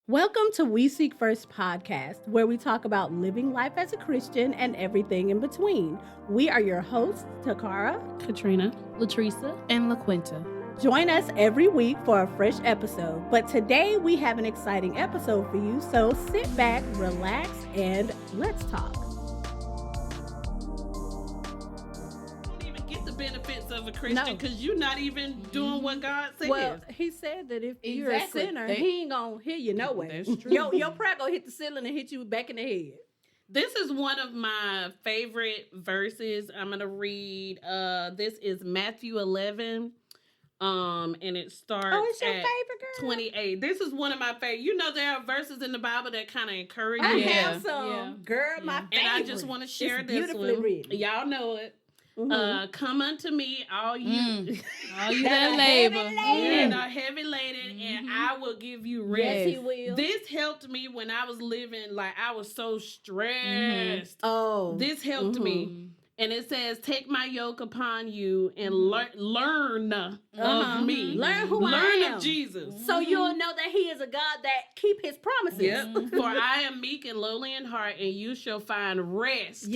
Welcome to We Seek First podcast, where we talk about living life as a Christian and everything in between. We are your hosts, Takara, Katrina, Latresa, and LaQuinta. Join us every week for a fresh episode. But today we have an exciting episode for you, so sit back, relax, and let's talk. Benefits of a Christian because you're not even doing what God says. Well, he said that if you're a sinner, he ain't gonna hear you no way. That's true. Your prayer gonna hit the ceiling and hit you back in the head. This is one of my favorite verses. I'm gonna read. This is Matthew 11. And it starts it's your at favorite, girl? 28. This is one of my favorite. You know, there are verses in the Bible that kind of encourage I you. have some, girl. My favorite. And I just want to share it's this beautifully one. written. Y'all know it. Come unto me, all you that labor and are heavy laden, and I will give you rest. Yes, he will. This helped me when I was living, like I was so stressed. Oh, This helped me. And it says, take my yoke upon you and learn of me. Learn who I Learn am. of Jesus. So you'll know that he is a God that keep his promises. Yep. For I am meek and lowly in heart, and you shall find rest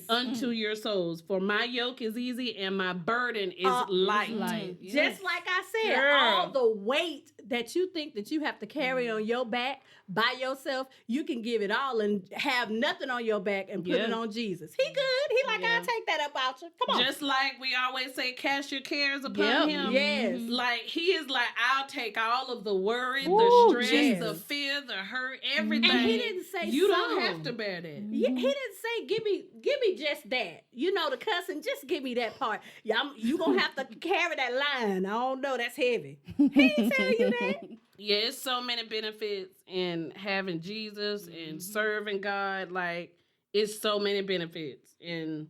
unto your souls. For my yoke is easy and my burden is light. Just like I said, all the weight that you think that you have to carry on your back by yourself, you can give it all and have nothing on your back and put it on Jesus. He good. He like, I'll take that up out you. Come on. Just like we always say, cast your cares upon him. Yes. Like he is like, I'll take all of the worry, the stress, the fear, the hurt, everything. And he didn't say you don't have to bear that. He didn't say give me just that. You know the cussing, just give me that part. You gonna have to carry that line. I don't know, that's heavy. He didn't tell you that. Yeah, it's so many benefits in having Jesus and serving God. Like it's so many benefits, and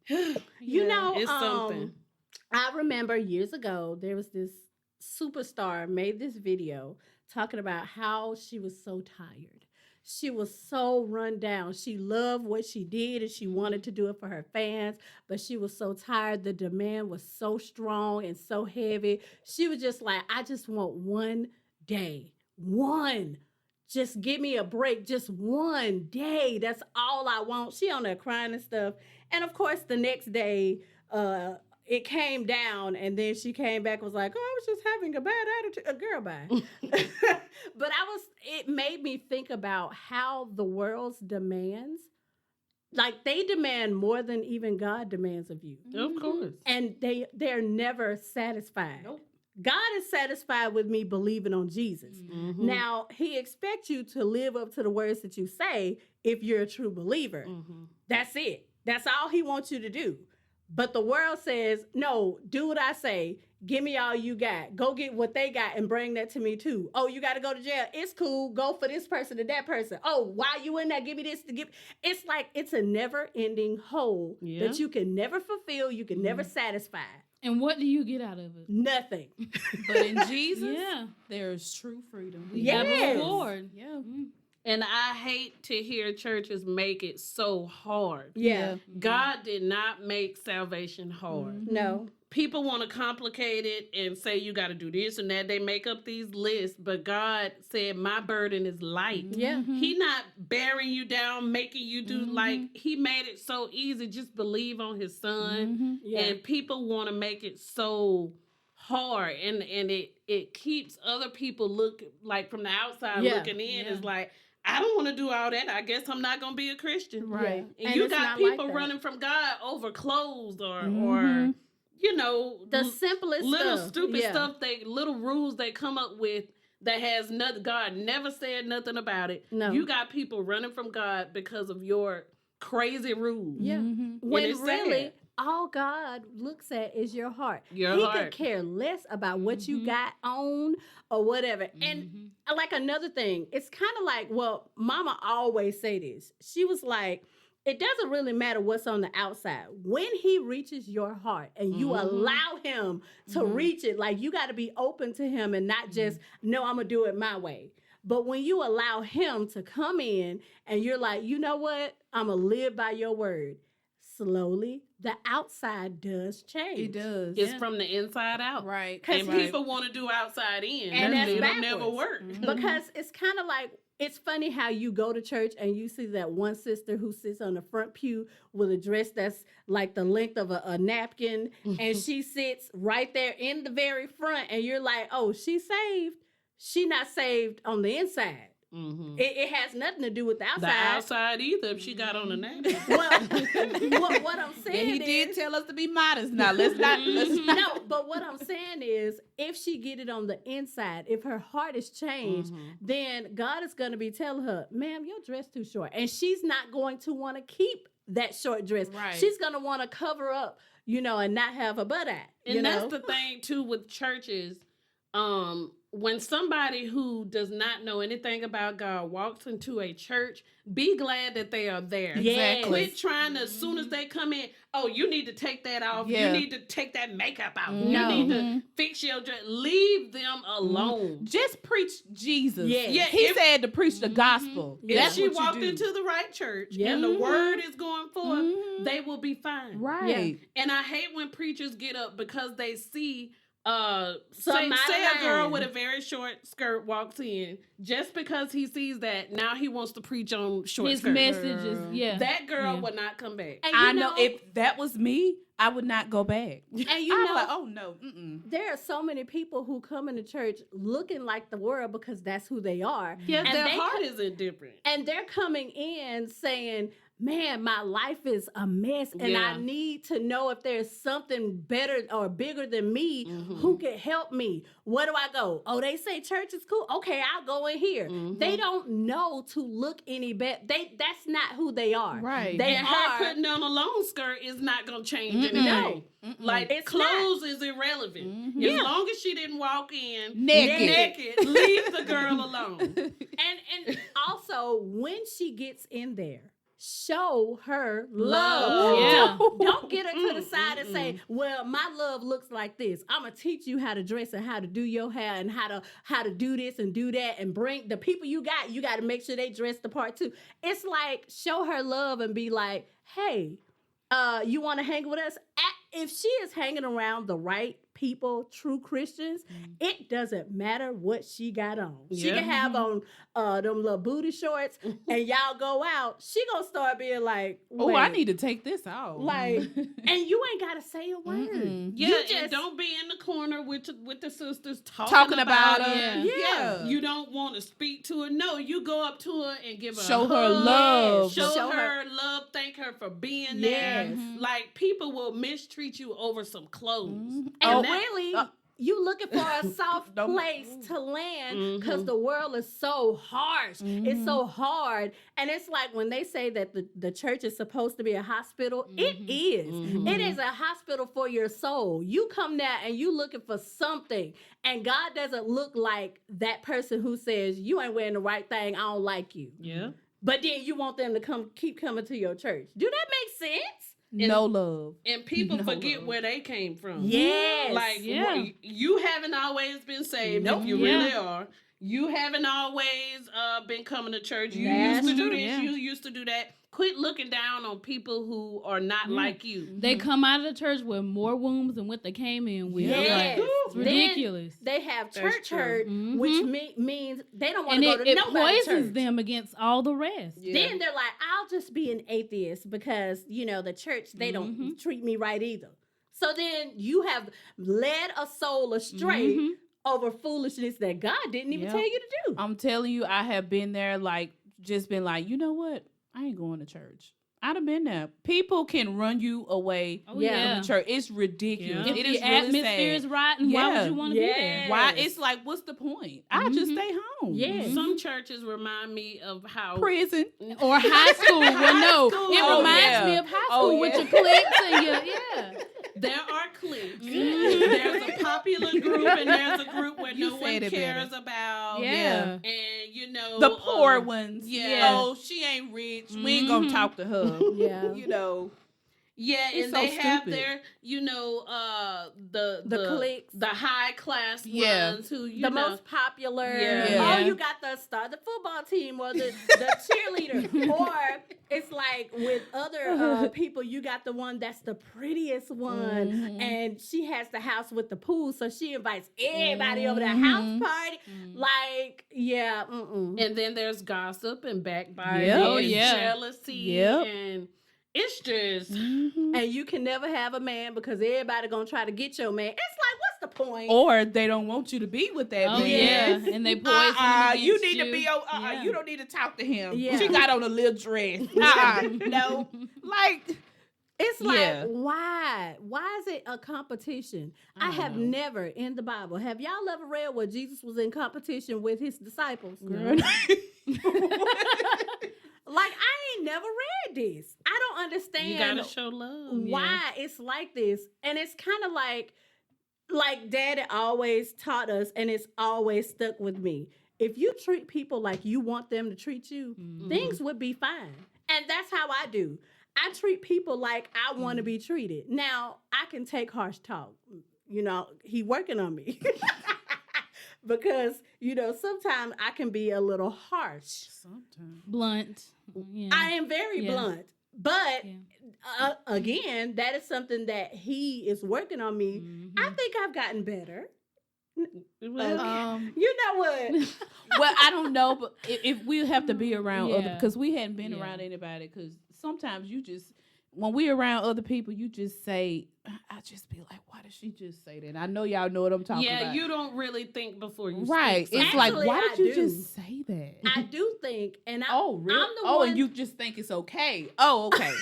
you know, it's something. I remember years ago there was this superstar made this video talking about how she was so tired. She was so run down. She loved what she did and she wanted to do it for her fans, but she was so tired. The demand was so strong and so heavy. She was just like, I just want one day. One. Just give me a break. Just one day. That's all I want. She on there crying and stuff. And of course, the next day, it came down, and then she came back and was like, oh, I was just having a bad attitude. A girl, bye. But it made me think about how the world's demands, like they demand more than even God demands of you. Of course. And they're never satisfied. Nope. God is satisfied with me believing on Jesus. Now, he expects you to live up to the words that you say if you're a true believer. That's it. That's all he wants you to do. But the world says, no, do what I say. Give me all you got. Go get what they got and bring that to me too. Oh, you got to go to jail. It's cool. Go for this person and that person. Oh, while you in there, give me this to give. It's like it's a never-ending hole that you can never fulfill. You can never satisfy. And what do you get out of it? Nothing. But in Jesus, there's true freedom. We have a reward. Yeah. And I hate to hear churches make it so hard. Yeah. God did not make salvation hard. No. People want to complicate it and say you got to do this and that. They make up these lists, but God said my burden is light. Yeah. He not bearing you down, making you do like he made it so easy. Just believe on his son. And people want to make it so hard, and it keeps other people look like from the outside looking in. It's like, I don't want to do all that. I guess I'm not going to be a Christian. Right. And you got people running from God over clothes or you know, the simplest little stuff. stupid stuff, little rules they come up with that has nothing. God never said nothing about it. No. You got people running from God because of your crazy rules. Yeah. And When it's really, sad. all God looks at is your heart. He heart. could care less about what you got on or whatever. And like another thing, it's kind of like, well, Mama always say this. She was like, it doesn't really matter what's on the outside. When he reaches your heart and you allow him to reach it, like you got to be open to him and not just, no, I'm going to do it my way. But when you allow him to come in and you're like, you know what? I'm going to live by your word. slowly the outside does change. It does. It's from the inside out. Right. And Right. people want to do outside in. And that's it'll backwards. never work. Because it's kind of like, it's funny how you go to church and you see that one sister who sits on the front pew with a dress that's like the length of a napkin, and she sits right there in the very front, and you're like, oh, she's saved. She not saved on the inside. Mm-hmm. It has nothing to do with the outside. The outside either, if she got on a napkin. Well, what I'm saying He is, did tell us to be modest. Now let's not. no, but what I'm saying is, if she get it on the inside, if her heart is changed, then God is going to be telling her, ma'am, your dress too short. And she's not going to want to keep that short dress. Right. She's going to want to cover up, and not have a butt out. And that's the thing, too, with churches. When somebody who does not know anything about God walks into a church, be glad that they are there. Yes. Quit trying to, as soon as they come in, oh, you need to take that off. Yeah. You need to take that makeup out. No. You need to fix your dress. Leave them alone. Just preach Jesus. Yes. Yeah, He if- said to preach the gospel. If That's she what you walked do. into the right church Yeah. and the word is going forth, they will be fine. Right. And I hate when preachers get up because they see Something say out of a girl line. with a very short skirt walks in, just because he sees that, now he wants to preach on short His skirts. message is, yeah. That girl will not come back. And I know if that was me, I would not go back. And I'm like, oh no. Mm-mm. there are so many people who come into church looking like the world because that's who they are. Yeah, And their they heart isn't different. And they're coming in saying, man, my life is a mess, and Yeah. I need to know if there's something better or bigger than me who can help me. Where do I go? Oh, they say church is cool. Okay, I'll go in here. They don't know to look any better. That's not who they are. Right. They And are. her putting on a long skirt is not going to change anything. No. Like, It's clothes is irrelevant. As long as she didn't walk in Naked. leave the girl alone. And also, when she gets in there, show her love. Love. Yeah. Don't get her to the side and say, well, my love looks like this. I'm going to teach you how to dress and how to do your hair and how to do this and do that, and bring the people you got to make sure they dress the part too. It's like, show her love and be like, hey, you want to hang with us? If she is hanging around the right people, true Christians, it doesn't matter what she got on. She Yeah. can have on them little booty shorts, and y'all go out. She gonna start being like, Oh, I wait, need to take this out. like, and you ain't gotta say a word. Yeah, You and just don't be in the corner with the sisters talking about her. her. Yeah. You don't want to speak to her. No, you go up to her and give her Show a her hug. love. Show her- her love. Thank her for being Yes. there. Like, people will mistreat you over some clothes. And that- really, you looking for a soft Don't- place to land because the world is so harsh. It's so hard. And it's like when they say that the church is supposed to be a hospital, it is. It is a hospital for your soul. You come there and you looking for something, and God doesn't look like that person who says, you ain't wearing the right thing, I don't like you. Yeah. But then you want them to keep coming to your church. Do that make sense? No love. And people No forget love. where they came from. Yes. Like, Yeah. you haven't always been saved. Nope. If you Yeah. really are. You haven't always been coming to church. You That's used to do true. this. Yeah. You used to do that. Quit looking down on people who are not like you. They come out of the church with more wounds than what they came in with. Yes. Like, it's Then ridiculous. They have That's church true. hurt, which means they don't want And to go to it nobody's poisons church. them against all the rest. Yeah. Then they're like, I'll just be an atheist because, the church, they don't treat me right either. So then you have led a soul astray over foolishness that God didn't even Yep. tell you to do. I'm telling you, I have been there, just been like, you know what? I ain't going to church. I'd have been there. People can run you away Oh, from yeah. the church. It's ridiculous. Yeah. If It the is really atmosphere is sad. right, and why Yeah. would you want to be Yes. there? Why? It's like, what's the point? I just stay home. Yes. Some churches remind me of how Prison. Or high school. Well, no, school. it Oh, reminds yeah. me of high Oh, school with yeah. your cliques and your, yeah. there are cliques. There's a popular group and there's a group where You no one said it cares better. about. Yeah. And The poor ones. yeah. Oh, she ain't rich. We ain't gonna talk to her. Yeah. You know. Yeah, It's and so they have stupid. their, the cliques. the high class Yeah. ones who The most popular. Yeah. Oh, Yeah. you got the star, the football team, or the cheerleader, or it's like with other people, you got the one that's the prettiest one, and she has the house with the pool, so she invites everybody over to the house party. Like, yeah, And then there's gossip and backbiting Yep. Oh, and yeah. jealousy Yep. and it's just and you can never have a man because everybody gonna try to get your man. It's like, what's the point? Or they don't want you to be with that Oh man. Yes. yeah, and they poison them You against need to be. Yeah. You don't need to talk to him. Yeah. She got on a little dress. No, like It's like, Yeah. why? Why is it a competition? I don't have know. never in the Bible. Have y'all ever read where Jesus was in competition with his disciples? girl. Like, I ain't never read this. I don't understand you gotta show love. why it's like this. And it's kind of like Daddy always taught us, and it's always stuck with me. If you treat people like you want them to treat you, things would be fine. And that's how I do. I treat people like I want to be treated. Now, I can take harsh talk. He working on me. Because, sometimes I can be a little harsh. Sometimes. Blunt. Yeah. I am very Yeah. blunt. But Yeah. again, that is something that he is working on me. Mhm. I think I've gotten better. Well, You know what? Well, I don't know, but if we have to be around other, Yeah. because we hadn't been Yeah. around anybody, because sometimes you just, when we're around other people, you just say, I just be like, why did she just say that? I know y'all know what I'm talking yeah, about. you don't really think before you Right. speak. It's like, Actually, why I did you do. just say that? I do think, and Oh, really? I'm the Oh, one. and you just think it's okay. Oh, okay.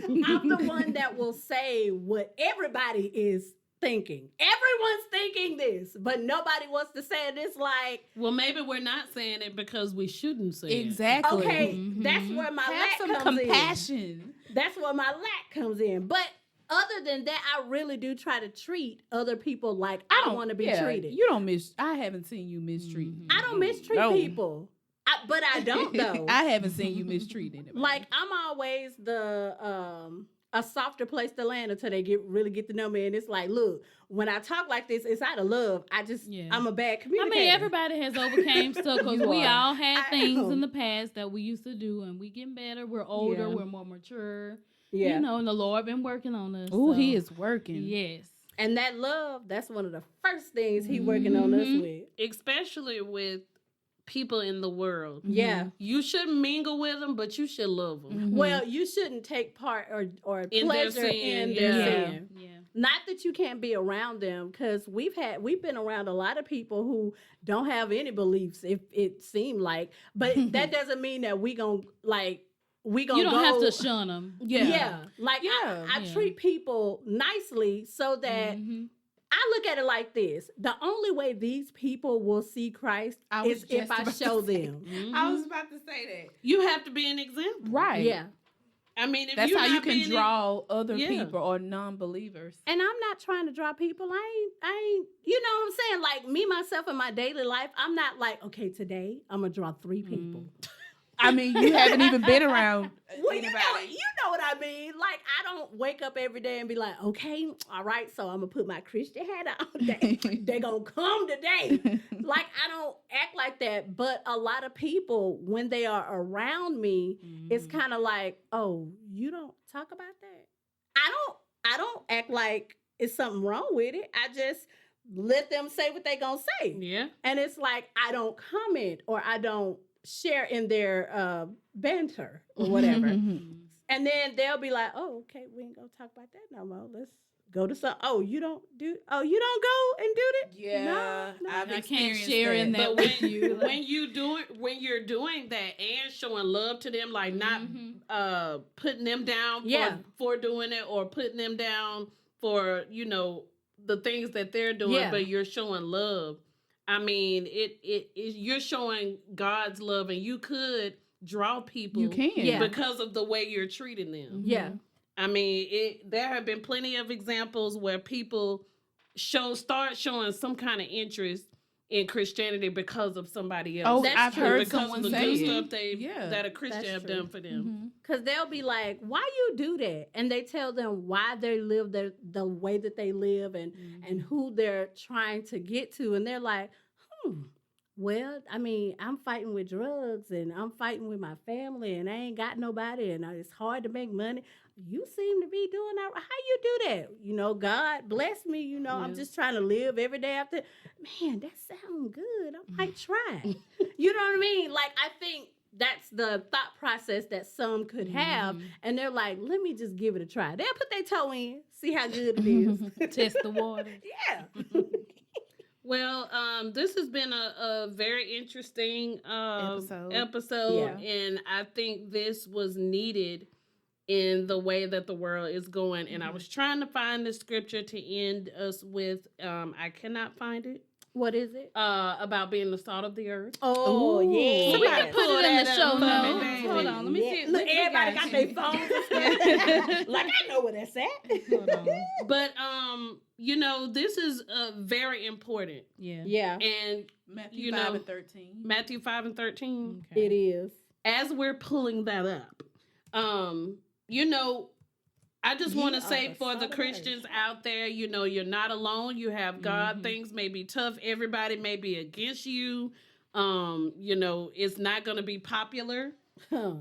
I'm the one that will say what everybody is thinking. Everyone's thinking this, but nobody wants to say it. It's like, Well, maybe we're not saying it because we shouldn't say it. Exactly. okay, Mhm. that's where my Have lack some comes in. compassion. That's where my lack comes in. But other than that, I really do try to treat other people like I want to be treated. You don't I haven't seen you mistreat. I don't mistreat No. people, but I don't though. I haven't seen you mistreat anybody. Like, I'm always a softer place to land until they really get to know me. And it's like, look, when I talk like this, it's out of love. Yeah. I'm a bad I communicator. mean, everybody has overcame stuff because You we are. all had I things am. in the past that we used to do, and we getting better. We're older. Yeah. We're more mature. Yeah. And the Lord been working on us. Oh, so, he is working. Yes. And that love, that's one of the first things he working on us Mhm. with. Especially with people in the world. Yeah. You shouldn't mingle with them, but you should love them. Well, you shouldn't take part or In their pleasure sin, in yeah. their Yeah. sin. Yeah. Not that you can't be around them, because we've been around a lot of people who don't have any beliefs, if it seemed like. But that doesn't mean that we gonna You don't go, have to shun them. Yeah. Like, Yeah. I Yeah. treat people nicely so that Mhm. I look at it like this. The only way these people will see Christ I was is if just I about to show say- them. I was about to say You have to be an example. that. Right. Yeah. I mean, if That's you're how you not can being draw other Yeah. people or non-believers. And I'm not trying to draw people. I ain't, you know what I'm saying? Like, me, myself, in my daily life, I'm not like, okay, today I'm going to draw 3 people. I mean, you haven't even been around Well, you anybody. know what I mean. Like, I don't wake up every day and be like, okay, all right, so I'm going to put my Christian hat on. They going to come today. Like, I don't act like that. But a lot of people, when they are around me, it's kind of like, oh, you don't talk about that? I don't act like it's something wrong with it. I just let them say what they going to say. Yeah. And it's like, I don't comment or I don't share in their banter or whatever. And then they'll be like, oh, okay, we ain't gonna talk about that no more. Let's go to some. You don't go and do that? Yeah, No. I've I can't experienced share in that But with you. when you're doing that and showing love to them, like not putting them down for doing it or putting them down for the things that they're doing, but you're showing love. I mean, it you're showing God's love, and you could draw people. You can. Yeah. Because of the way you're treating them. Yeah. I mean, there have been plenty of examples where people start showing some kind of interest in Christianity because of somebody Oh, else. That's I've true. heard Because someone of the say good it. stuff that a Christian That's have true. done for them. Because they'll be like, why you do that? And they tell them why they live the way that they live and who they're trying to get to. And they're like, well, I mean, I'm fighting with drugs and I'm fighting with my family and I ain't got nobody and it's hard to make money. You seem to be doing that. How you do that? You know, God bless me. You know, I'm just trying to live every day after. Man, that sounds good. I might try. You know what I mean? Like, I think that's the thought process that some could have. And they're like, let me just give it a try. They'll put their toe in, see how good it is. Test the water. Yeah. Well, this has been a very interesting episode, Yeah. and I think this was needed in the way that the world is going. And I was trying to find the scripture to end us with. I cannot find it. What is it? About being the salt of the earth. Oh, Ooh. yeah. So we can put it in the show for me, notes. baby. Hold on, let me see. Look, We everybody got their phones. Like, I know where that's at. Hold on. But you know, this is very important. Yeah. Yeah, And Matthew you 5 know, and 13. Matthew 5 and 13. Okay. it is. As we're pulling that up, you know, I just want to Ye are say the for salt the of the Christians out there, you know, you're not alone. You have God. Things may be tough. Everybody may be against you. You know, it's not going to be popular. Huh.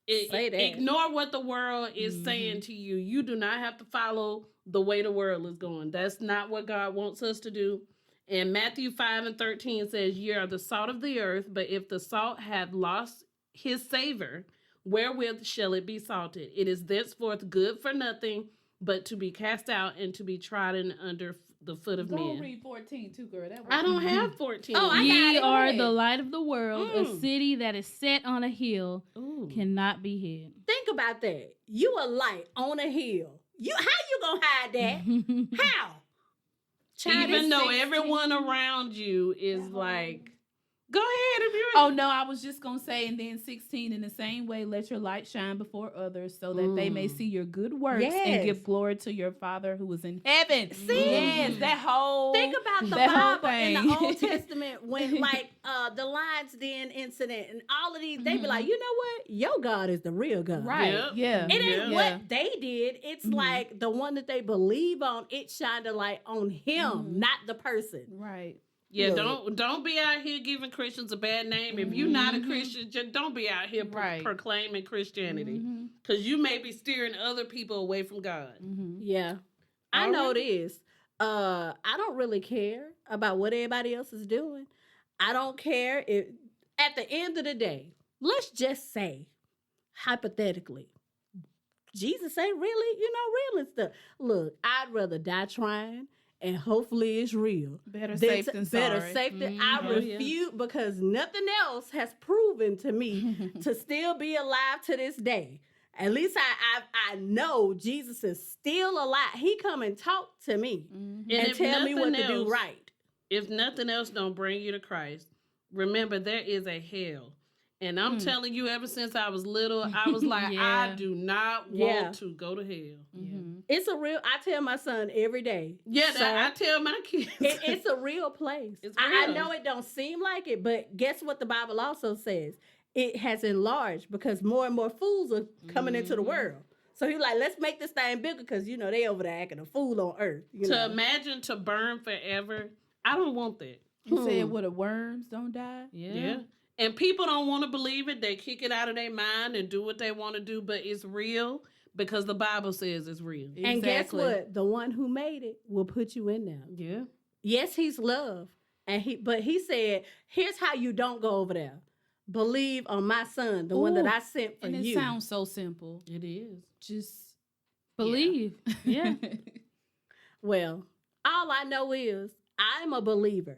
Say that. Ignore what the world is saying to you. You do not have to follow the way the world is going. That's not what God wants us to do. And Matthew 5 and 13 says, "You are the salt of the earth, but if the salt have lost his savor, wherewith shall it be salted? It is thenceforth good for nothing, but to be cast out and to be trodden under the foot of Go men." read 14 too, girl. That I don't have 14. Oh, I got Ye it. Go are ahead. the light of the world. A Mm. city that is set on a hill Ooh. cannot be hid. Think about that. You a light on a hill. How you gonna hide that? How? Child, Even it's though 16. everyone around you is like, go ahead if you're. Oh no, I was just gonna say, and then 16, in the same way, let your light shine before others, so that they may see your good works and Yes. give glory to your Father who is in heaven. See? Yes, that whole Think about the that whole Bible in the thing. Old Testament when, like, the Lions Den incident and all of these, they be like, you know what? Your God is the real God. Right. Yep. Yeah. It ain't Yeah. what they did. It's like the one that they believe on. It shined a light on him, not the person. Right. Yeah, Look. don't be out here giving Christians a bad name. If you're not a Christian, just don't be out here Right. proclaiming Christianity, because you may be steering other people away from God. Yeah, I All know right. this. I don't really care about what everybody else is doing. I don't care if at the end of the day, let's just say, hypothetically, Jesus ain't really, real and stuff. Look, I'd rather die trying and hopefully it's real. Better than safe to- than better sorry. safe than I Oh, yeah. refute because nothing else has proven to me to still be alive to this day. At least I know Jesus is still alive. He come and talk to me and if tell me what nothing to do else- right. If nothing else don't bring you to Christ, remember there is a hell. And I'm telling you, ever since I was little, I was like, Yeah. I do not want Yeah. to go to hell. It's a real. I tell my son every day. Yeah, "Sir, that, I tell my kids. it's a real place. It's I real. know it don't seem like it, but guess what the Bible also says? It has enlarged because more and more fools are coming into the world. So he's like, let's make this thing bigger because, they over there acting a fool on earth. To imagine to burn forever, I don't want that. You said what, the worms don't die? Yeah. And people don't want to believe it. They kick it out of their mind and do what they want to do, but it's real because the Bible says it's real. And guess Exactly. what? The one who made it will put you in there. Yeah. Yes, he's love. But he said, here's how you don't go over there. Believe on my son, the one that Ooh, I sent for And it you. sounds so simple. It is. Just Believe. Yeah. Well, all I know is I'm a believer.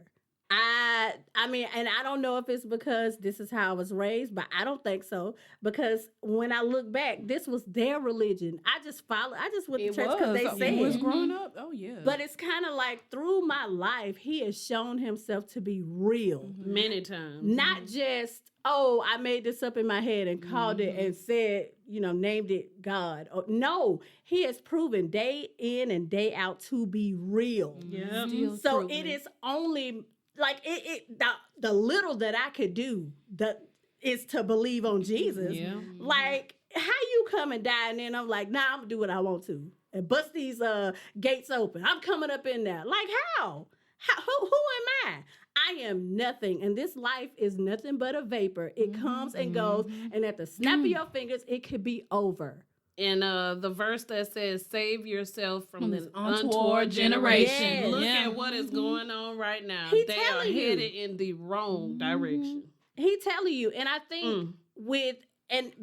I mean, and I don't know if it's because this is how I was raised, but I don't think so. Because when I look back, this was their religion. I just went to It church because they was. said It was it. growing up. Oh yeah. But it's kind of like through my life, he has shown himself to be real. Many times. Not just, oh, I made this up in my head and called it and said, named it God. No, he has proven day in and day out to be real. Yeah. Still So proving it is only like the little that I could do is to believe on Jesus. Yeah. Like, how you come and die, and then I'm like, nah, I'm gonna do what I want to and bust these gates open. I'm coming up in there. Like, how? Who am I? I am nothing, and this life is nothing but a vapor. It comes and goes, and at the snap of your fingers, it could be over. And the verse that says, "Save yourself from the untoward untoward generation." Yes. Look Yeah. at what is going on right now. He They are telling you. headed in the wrong direction. He telling you, and I think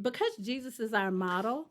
because Jesus is our model,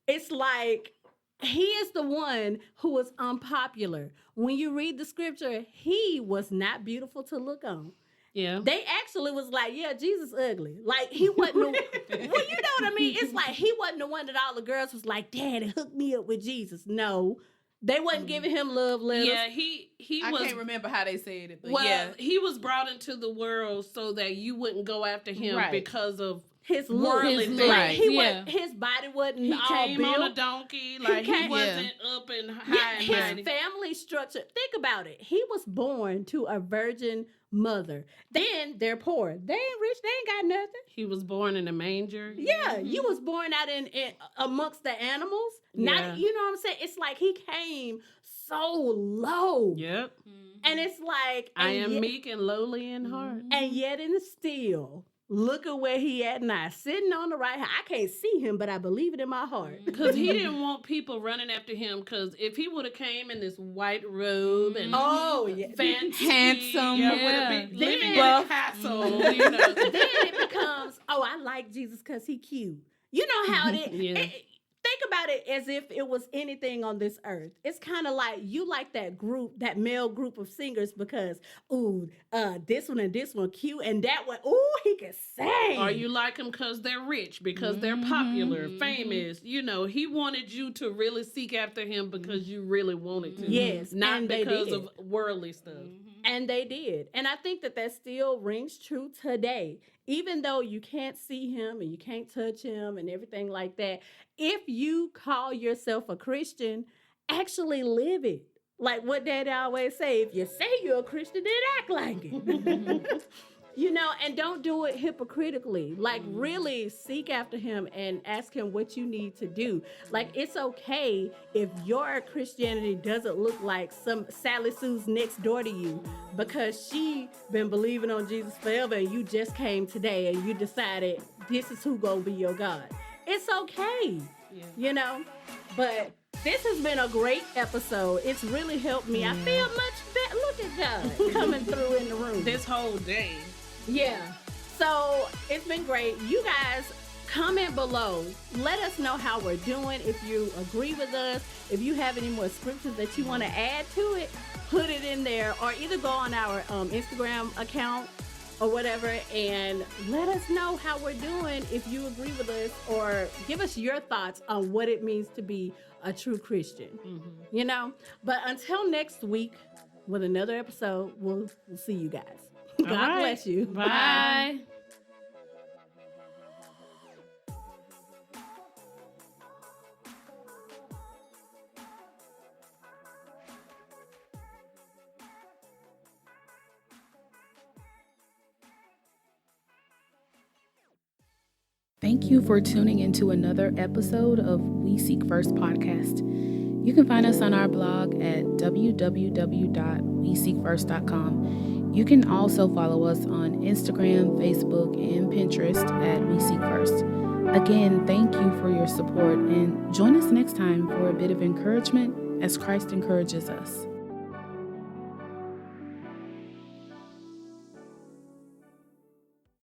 it's like he is the one who was unpopular. When you read the scripture, he was not beautiful to look on. Yeah. They actually was like, yeah, Jesus ugly. Like, he wasn't well, you know what I mean? It's like he wasn't the one that all the girls was like, Daddy, hook me up with Jesus. No. They wasn't giving him love letters. Yeah, he I was. can't remember how they said it, but Well, yeah. he was brought into the world so that you wouldn't go after him Right. because of His look. worldly His things. look. Like, he Yeah. was, his body wasn't He all came built. on a donkey, like he came- wasn't up and high Yeah, and his mighty. family structure. Think about it. He was born to a virgin mother. Then they're poor. They ain't rich. They ain't got nothing. He was born in a manger. Yeah, you was born out in amongst the animals. Yeah. Not, you know what I'm saying? It's like he came so low. Yep. And it's like, I and am yet- meek and lowly in heart. And yet and still, look at where he at now, sitting on the right hand. I can't see him, but I believe it in my heart. Because he didn't want people running after him. Because if he would have came in this white robe and Oh, yeah. fancy, Handsome, yeah, yeah. would have been Then- living in a castle, you know. Then it becomes, oh, I like Jesus because he cute. You know how it is. Yeah. Think about it as if it was anything on this earth. It's kind of like you like that group, that male group of singers because, this one and this one cute, and that one, he can sing. Or you like them because they're rich, because they're popular, famous. You know, he wanted you to really seek after him because you really wanted to. Yes, Not and they because did. of worldly stuff. And they did. And I think that still rings true today. Even though you can't see him and you can't touch him and everything like that, if you call yourself a Christian, actually live it. Like what Daddy always say, if you say you're a Christian, then act like it. You know, and don't do it hypocritically. Like, really seek after him and ask him what you need to do. Like, it's okay if your Christianity doesn't look like some Sally Sue's next door to you because she been believing on Jesus forever and you just came today and you decided this is who gonna be your God. It's okay, you know? But this has been a great episode. It's really helped me. I feel much better. Look at God coming through in the room. This whole day. Yeah. So it's been great. You guys comment below. Let us know how we're doing. If you agree with us, if you have any more scriptures that you want to add to it, put it in there or either go on our Instagram account or whatever and let us know how we're doing if you agree with us or give us your thoughts on what it means to be a true Christian. You know? But until next week with another episode, we'll see you guys. God right. bless you. Bye. Bye. Thank you for tuning into another episode of We Seek First podcast. You can find us on our blog at www.weseekfirst.com. You can also follow us on Instagram, Facebook, and Pinterest at We Seek First. Again, thank you for your support and join us next time for a bit of encouragement as Christ encourages us.